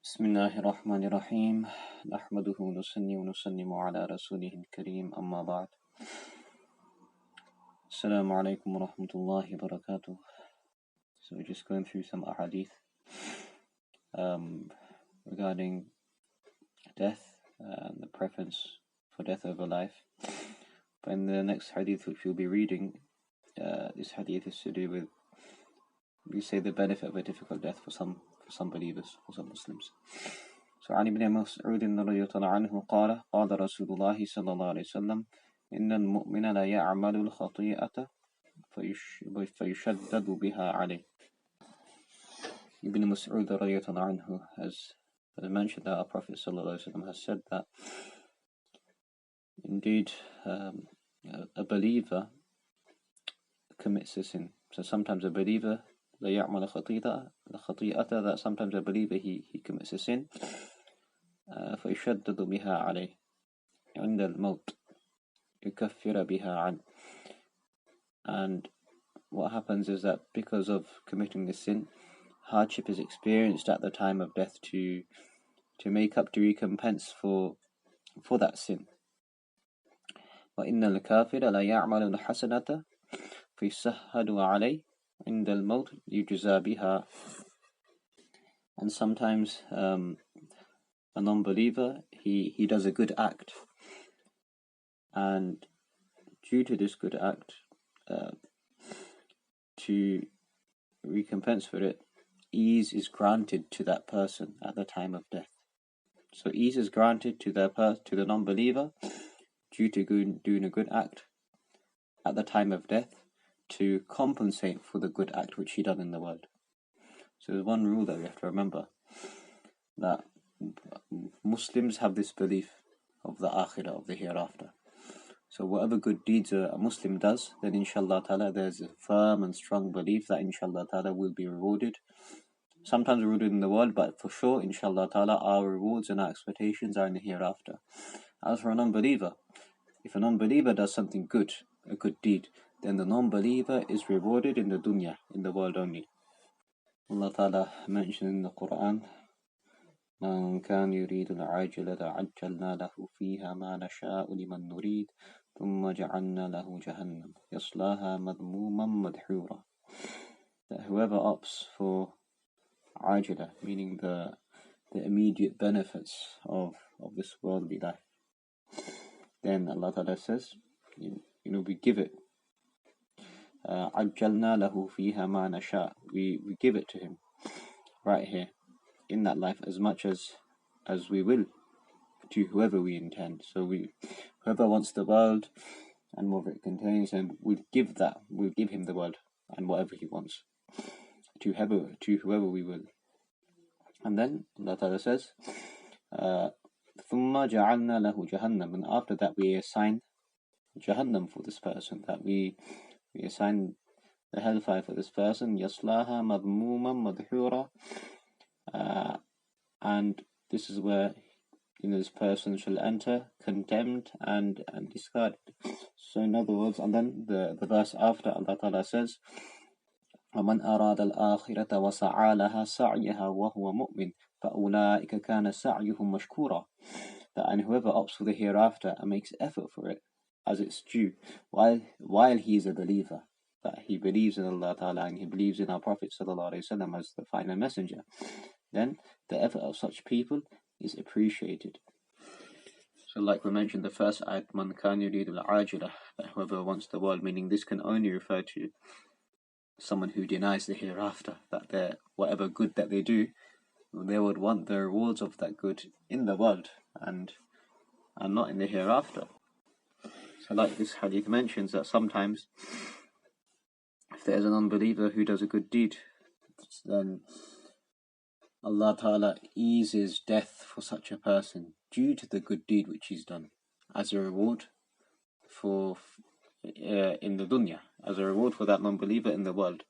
بسم الله الرحمن الرحيم نحمده ونصلي ونسلم على رسوله الكريم أما بعد السلام عليكم ورحمة الله وبركاته. So we're just going through some ahadith regarding death and the preference for death over life. But in the next hadith which we'll be reading, this hadith is to do with, we say, the benefit of a difficult death for some believers, for some Muslims. So عن ابن مسعود رضي الله عنه قال قال رسول الله صلى الله عليه وسلم إن المؤمن لا يعمل الخطيئة فيشدد بها عليه. Ibn Mas'ud رضي الله عنه has mentioned that our Prophet صلى الله عليه وسلم has said that indeed a believer commits a sin. So sometimes a believer لا يعمل الخطيئة, that sometimes a believer he commits a sin, فيشدد بها عليه عند الموت يكفر بها عنه. And what happens is that because of committing this sin, hardship is experienced at the time of death to make up, to recompense for that sin. وإن الكافر لا يعمل الحسنة فيسهد عليه عند الموت يجزى بها. And sometimes a non-believer he does a good act, and due to this good act, to recompense for it, ease is granted to that person at the time of death. So ease is granted to the non-believer due to doing a good act at the time of death, to compensate for the good act which he done in the world. So there's one rule that we have to remember, that Muslims have this belief of the akhirah, of the hereafter. So whatever good deeds a Muslim does, then inshallah ta'ala there's a firm and strong belief that inshallah ta'ala will be rewarded. Sometimes rewarded in the world, but for sure inshallah ta'ala our rewards and our expectations are in the hereafter. As for a non-believer, if a non-believer does something good, a good deed, then the non-believer is rewarded in the dunya, in the world only. Allah Ta'ala mentioned in the Quran, مَنْ كَانَ يُرِيدُ الْعَاجِلَةَ عَجَّلْنَا لَهُ فِيهَا مَا نَشَاءُ لِمَنْ نُرِيدُ ثُمَّ جَعَلْنَا لَهُ جَهَنَّمَ يَصْلَاهَا مَذْمُومًا مَدْحُورًا. That whoever opts for ajila, meaning the immediate benefits of this worldly life, then Allah Ta'ala says, we give it. عَجَّلْنَا لَهُ فِيهَا مَا نَشَاءُ. We give it to him right here in that life as much as we will, to whoever we intend. So whoever wants the world and whatever it contains, and we'll give him the world and whatever he wants to whoever we will. And then Allah Ta'ala says, ثُمَّ جَعَلْنَا لَهُ جَهَنَّمَ. And after that we assign Jahannam for this person, that we assign the hellfire for this person, يَصْلَاهَا مَذْمُومًا مَدْحُورًا. And this is where this person shall enter condemned and discarded. So in other words, and then the verse after, Allah Ta'ala says, وَمَنْ أَرَادَ الْآخِرَةَ وَسَعَى لَهَا سَعْيَهَا وَهُوَ مُؤْمِنٌ فَأُولَٰئِكَ كَانَ سَعْيُهُمْ مَشْكُورًا. And whoever opts for the hereafter and makes effort for it as its due, while he is a believer, that he believes in Allah Ta'ala and he believes in our Prophet Sallallahu Alaihi Wasallam as the final messenger, then the effort of such people is appreciated. So like we mentioned, the first ayat, مَنْ كَانَ يُرِيدُ الْعَاجِلَةَ, that whoever wants the world, meaning this can only refer to someone who denies the hereafter, that whatever good that they do, they would want the rewards of that good in the world and not in the hereafter. So like this hadith mentions, that sometimes if there is an unbeliever who does a good deed, then Allah Ta'ala eases death for such a person due to the good deed which he's done, as a reward for in the dunya, as a reward for that non-believer in the world.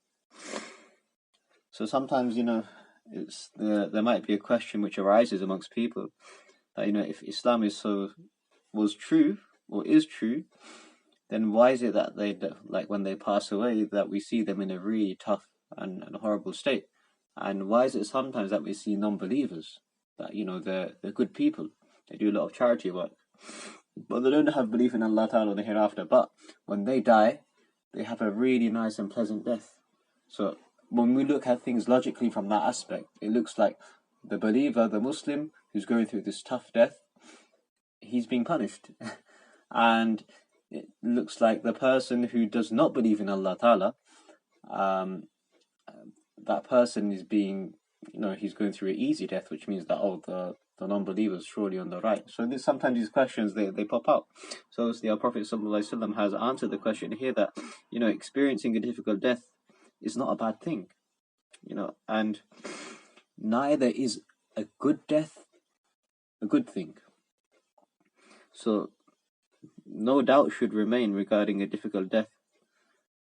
So sometimes there might be a question which arises amongst people, that if Islam was true or is true, then why is it that they, like when they pass away, that we see them in a really tough and horrible state? And why is it sometimes that we see non-believers that, they're good people. They do a lot of charity work, but they don't have belief in Allah Ta'ala or the hereafter. But when they die, they have a really nice and pleasant death. So when we look at things logically from that aspect, it looks like the believer, the Muslim, who's going through this tough death, he's being punished. And it looks like the person who does not believe in Allah Ta'ala, that person is being, he's going through an easy death, which means that, the non-believers surely on the right. So sometimes these questions, they pop up. So obviously our Prophet ﷺ has answered the question here that, experiencing a difficult death is not a bad thing, and neither is a good death a good thing. So no doubt should remain regarding a difficult death,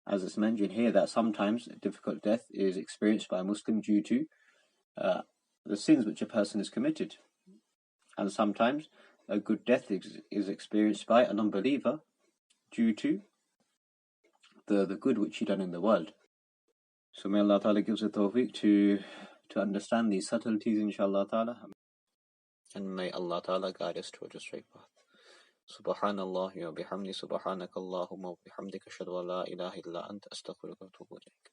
as it's mentioned here that sometimes a difficult death is experienced by a Muslim due to the sins which a person has committed, and sometimes a good death is experienced by a non-believer due to the good which he done in the world. So may Allah Ta'ala gives us tawfiq to understand these subtleties, inshallah Ta'ala, and may Allah Ta'ala guide us towards a straight path. Subhanallah wa bihamdi, subhanakallahumma wa bihamdika, ashhadu an la ilaha illa anta, astaghfiruka wa atubu ilayk.